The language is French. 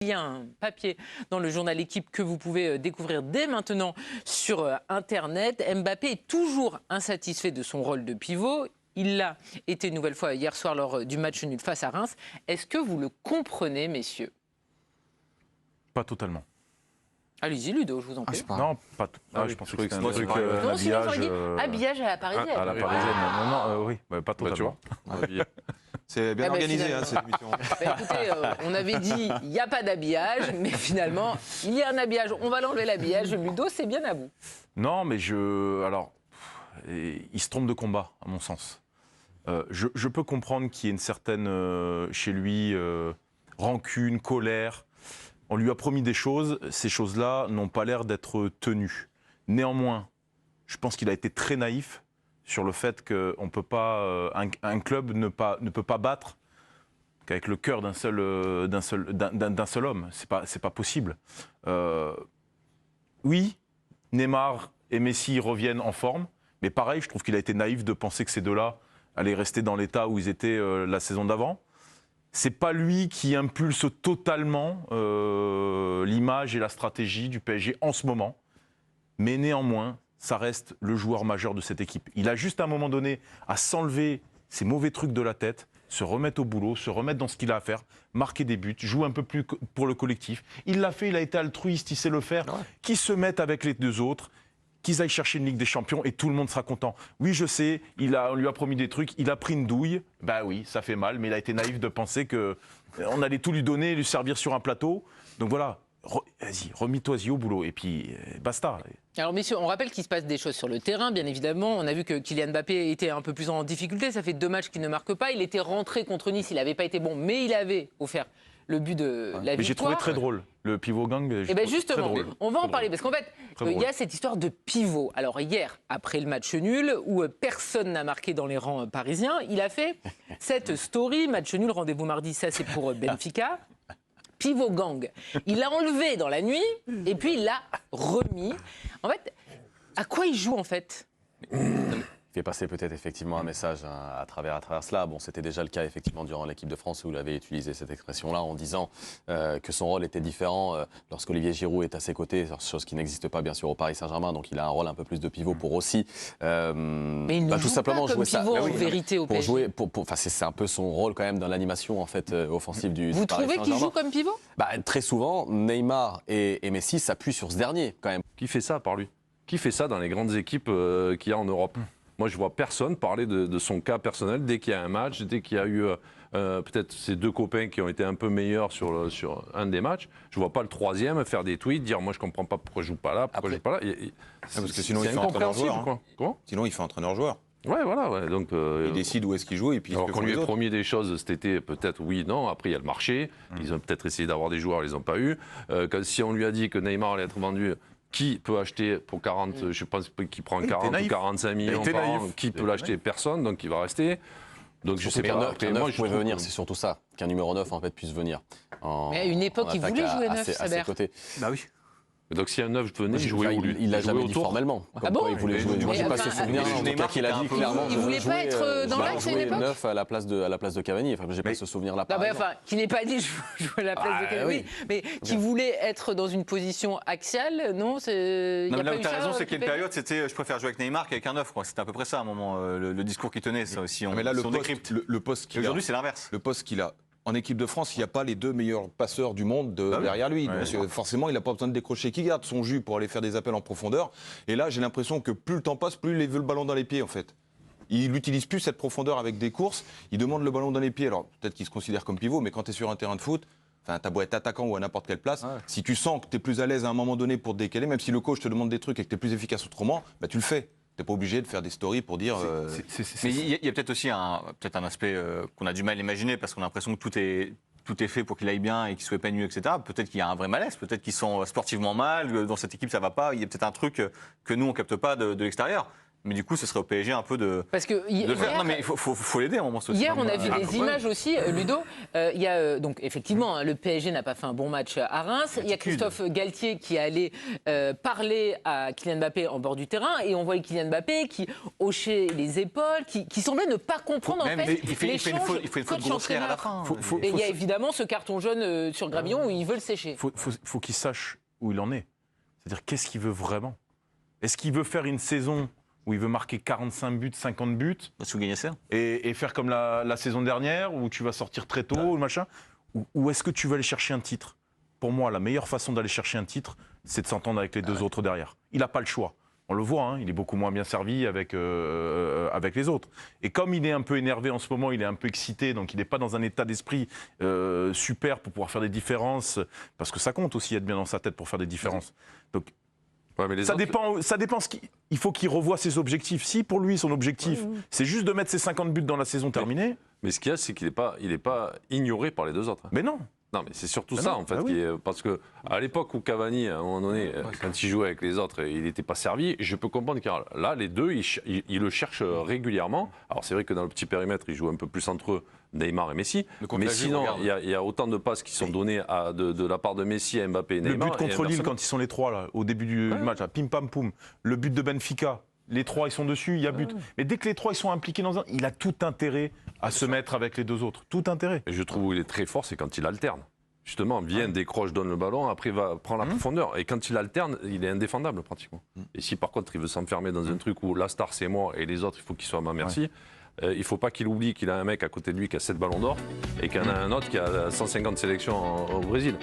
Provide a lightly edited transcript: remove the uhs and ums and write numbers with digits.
Il y a un papier dans le journal L'équipe que vous pouvez découvrir dès maintenant sur Internet. Mbappé est toujours insatisfait de son rôle de pivot. Il l'a été une nouvelle fois hier soir lors du match nul face à Reims. Est-ce que vous le comprenez, messieurs? Pas totalement. Allez-y, Ludo, je vous en prie. Non, pas tout. Oui, je pensais je que croyais c'était un que truc Non, sinon, habillage. j'aurais dit habillage à la parisienne. À la parisienne. Non, oui, pas totalement. C'est bien organisé, finalement. cette émission. Écoutez, on avait dit il n'y a pas d'habillage, mais finalement, il y a un habillage. On va l'enlever l'habillage. Ludo, c'est bien à vous. Non, mais alors, il se trompe de combat, à mon sens. Je peux comprendre qu'il y ait une certaine, chez lui, rancune, colère. On lui a promis des choses, ces choses-là n'ont pas l'air d'être tenues. Néanmoins, je pense qu'il a été très naïf sur le fait qu'on peut pas, un club ne peut pas battre qu'avec le cœur d'un seul homme. C'est pas possible. Oui, Neymar et Messi reviennent en forme, mais pareil, je trouve qu'il a été naïf de penser que ces deux-là allaient rester dans l'état où ils étaient la saison d'avant. C'est pas lui qui impulse totalement l'image et la stratégie du PSG en ce moment. Mais néanmoins, ça reste le joueur majeur de cette équipe. Il a juste à un moment donné à s'enlever ces mauvais trucs de la tête, se remettre au boulot, se remettre dans ce qu'il a à faire, marquer des buts, jouer un peu plus pour le collectif. Il l'a fait, il a été altruiste, il sait le faire. Ouais. Qu'il se mette avec les deux autres, qu'ils aillent chercher une Ligue des Champions et tout le monde sera content. Oui, je sais, on lui a promis des trucs, il a pris une douille. Bah oui, ça fait mal, mais il a été naïf de penser qu'on allait tout lui donner, lui servir sur un plateau. Donc voilà, vas-y, remets-toi-y au boulot et puis basta. Alors messieurs, on rappelle qu'il se passe des choses sur le terrain, bien évidemment. On a vu que Kylian Mbappé était un peu plus en difficulté. Ça fait 2 matchs qu'il ne marque pas. Il était rentré contre Nice, il n'avait pas été bon, mais il avait offert le but de la victoire. Mais j'ai trouvé très drôle, le pivot gang. Et bien justement, on va en parler, parce qu'en fait, il y a cette histoire de pivot. Alors hier, après le match nul, où personne n'a marqué dans les rangs parisiens, il a fait cette story, match nul, rendez-vous mardi, ça c'est pour Benfica. Pivot gang. Il l'a enlevé dans la nuit, et puis il l'a remis. En fait, à quoi il joue en fait ? Il fait passer peut-être effectivement un message à travers cela. Bon, c'était déjà le cas effectivement durant l'équipe de France où il avait utilisé cette expression-là en disant que son rôle était différent lorsqu'Olivier Giroud est à ses côtés, chose qui n'existe pas bien sûr au Paris Saint-Germain. Donc il a un rôle un peu plus de pivot pour aussi mais il ne joue tout simplement pas comme jouer pivot ça. en vérité au PSG. Jouer, c'est un peu son rôle quand même dans l'animation en fait offensive du Vous Paris trouvez Saint-Germain. qu'il joue comme pivot ? Très souvent, Neymar et Messi s'appuient sur ce dernier quand même. Qui fait ça par lui? Qui fait ça dans les grandes équipes qu'il y a en Europe? Moi, je vois personne parler de son cas personnel dès qu'il y a un match, dès qu'il y a eu peut-être ces 2 copains qui ont été un peu meilleurs sur un des matchs. Je vois pas le troisième faire des tweets, dire moi je comprends pas pourquoi je joue pas là, pourquoi je joue pas là. Parce que sinon il fait entraîneur-joueur. Quoi. Comment? Sinon il fait entraîneur-joueur. Ouais, voilà. Ouais. Donc, il décide où est-ce qu'il joue et puis. Alors qu'on lui ait promis des choses cet été, peut-être oui, non. Après il y a le marché. Ils ont peut-être essayé d'avoir des joueurs, ils les ont pas eu. Si on lui a dit que Neymar allait être vendu. Qui peut acheter pour 40, je pense qu'il prend 40 ou 45 millions par an, qui peut l'acheter? Personne, donc il va rester. Donc je sais pas. Qu'un neuf pouvait venir, c'est surtout ça. Qu'un numéro 9 en fait puisse venir. Mais à une époque, il voulait jouer 9, Saber. Bah oui. Donc si un 9 venait, il jouait où lui? Il l'a jamais dit formellement. Ah bon? Il voulait jouer. Moi, j'ai pas ce souvenir. En tout cas, qu'il a dit clairement. Il voulait pas être dans l'axe à une époque. 9 à la place de Cavani. Enfin, j'ai pas ce souvenir-là. Enfin, qui n'est pas dit jouer à la place de Cavani, mais qui voulait être dans une position axiale, non? Non, là où tu as raison, c'est qu'il y a une période, c'était je préfère jouer avec Neymar qu'avec un 9. C'était à peu près ça à un moment, le discours qu'il tenait. Ça aussi, mais là, le poste qu'il a. Aujourd'hui, c'est l'inverse. Le poste qu'il a. En équipe de France, il n'y a pas les 2 meilleurs passeurs du monde derrière lui. Ouais. Donc, forcément, il n'a pas besoin de décrocher. Qui garde son jus pour aller faire des appels en profondeur? Et là, j'ai l'impression que plus le temps passe, plus il veut le ballon dans les pieds, en fait. Il n'utilise plus cette profondeur avec des courses. Il demande le ballon dans les pieds. Alors, peut-être qu'il se considère comme pivot, mais quand tu es sur un terrain de foot, t'as beau être attaquant ou à n'importe quelle place, si tu sens que tu es plus à l'aise à un moment donné pour te décaler, même si le coach te demande des trucs et que tu es plus efficace autrement, bah, tu le fais. T'es pas obligé de faire des stories pour dire. Mais il y a peut-être aussi un aspect qu'on a du mal à imaginer parce qu'on a l'impression que tout est fait pour qu'il aille bien et qu'il soit épanoui, etc. Peut-être qu'il y a un vrai malaise, peut-être qu'ils sont sportivement mal, dans cette équipe ça va pas, il y a peut-être un truc que nous on capte pas de l'extérieur. Mais du coup, ce serait au PSG un peu de Parce que le faire. Non, mais il faut l'aider à un moment. hier, on a vu des images aussi, Ludo. Il y a donc effectivement, hein, le PSG n'a pas fait un bon match à Reims. Il y a Christophe Galtier qui allait parler à Kylian Mbappé en bord du terrain, et on voyait Kylian Mbappé qui hochait les épaules, qui semblait ne pas comprendre en fait. Il fait une faute grossière à la fin. Et il y a évidemment ce carton jaune sur Grabillon où il veut le sécher. Faut qu'il sache où il en est. C'est-à-dire, qu'est-ce qu'il veut vraiment? Est-ce qu'il veut faire une saison où il veut marquer 45 buts, 50 buts et faire comme la saison dernière, où tu vas sortir très tôt, machin, ou est-ce que tu vas aller chercher un titre? Pour moi, la meilleure façon d'aller chercher un titre, c'est de s'entendre avec les deux autres derrière. Il n'a pas le choix. On le voit, hein, il est beaucoup moins bien servi avec les autres. Et comme il est un peu énervé en ce moment, il est un peu excité, donc il n'est pas dans un état d'esprit super pour pouvoir faire des différences, parce que ça compte aussi être bien dans sa tête pour faire des différences. Donc, ouais, mais ça dépend il faut qu'il revoie ses objectifs. Si pour lui, son objectif, c'est juste de mettre ses 50 buts dans la saison terminée. Mais ce qu'il y a, c'est qu'il n'est pas ignoré par les deux autres. Mais non. Non, mais c'est surtout ça, en fait. Parce qu'à l'époque où Cavani, à un moment donné, quand il jouait avec les autres, il n'était pas servi, je peux comprendre que là, les deux, ils le cherchent régulièrement. Alors, c'est vrai que dans le petit périmètre, ils jouent un peu plus entre eux, Neymar et Messi. Mais sinon, il y a autant de passes qui sont données de la part de Messi à Mbappé et Neymar. Le but contre Lille, quand ils sont les trois, là, au début du match, là, pim pam poum. Le but de Benfica. Les trois, ils sont dessus, il y a but. Mais dès que les trois, ils sont impliqués dans un... Il a tout intérêt à se mettre avec les deux autres. Tout intérêt. Et je trouve où il est très fort, c'est quand il alterne. Justement, vient, décroche, donne le ballon, après il va prendre la profondeur. Et quand il alterne, il est indéfendable pratiquement. Et si par contre il veut s'enfermer dans un truc où la star c'est moi et les autres, il faut qu'ils soient à ma merci, il ne faut pas qu'il oublie qu'il a un mec à côté de lui qui a 7 ballons d'or et qu'il y en a un autre qui a 150 sélections au Brésil.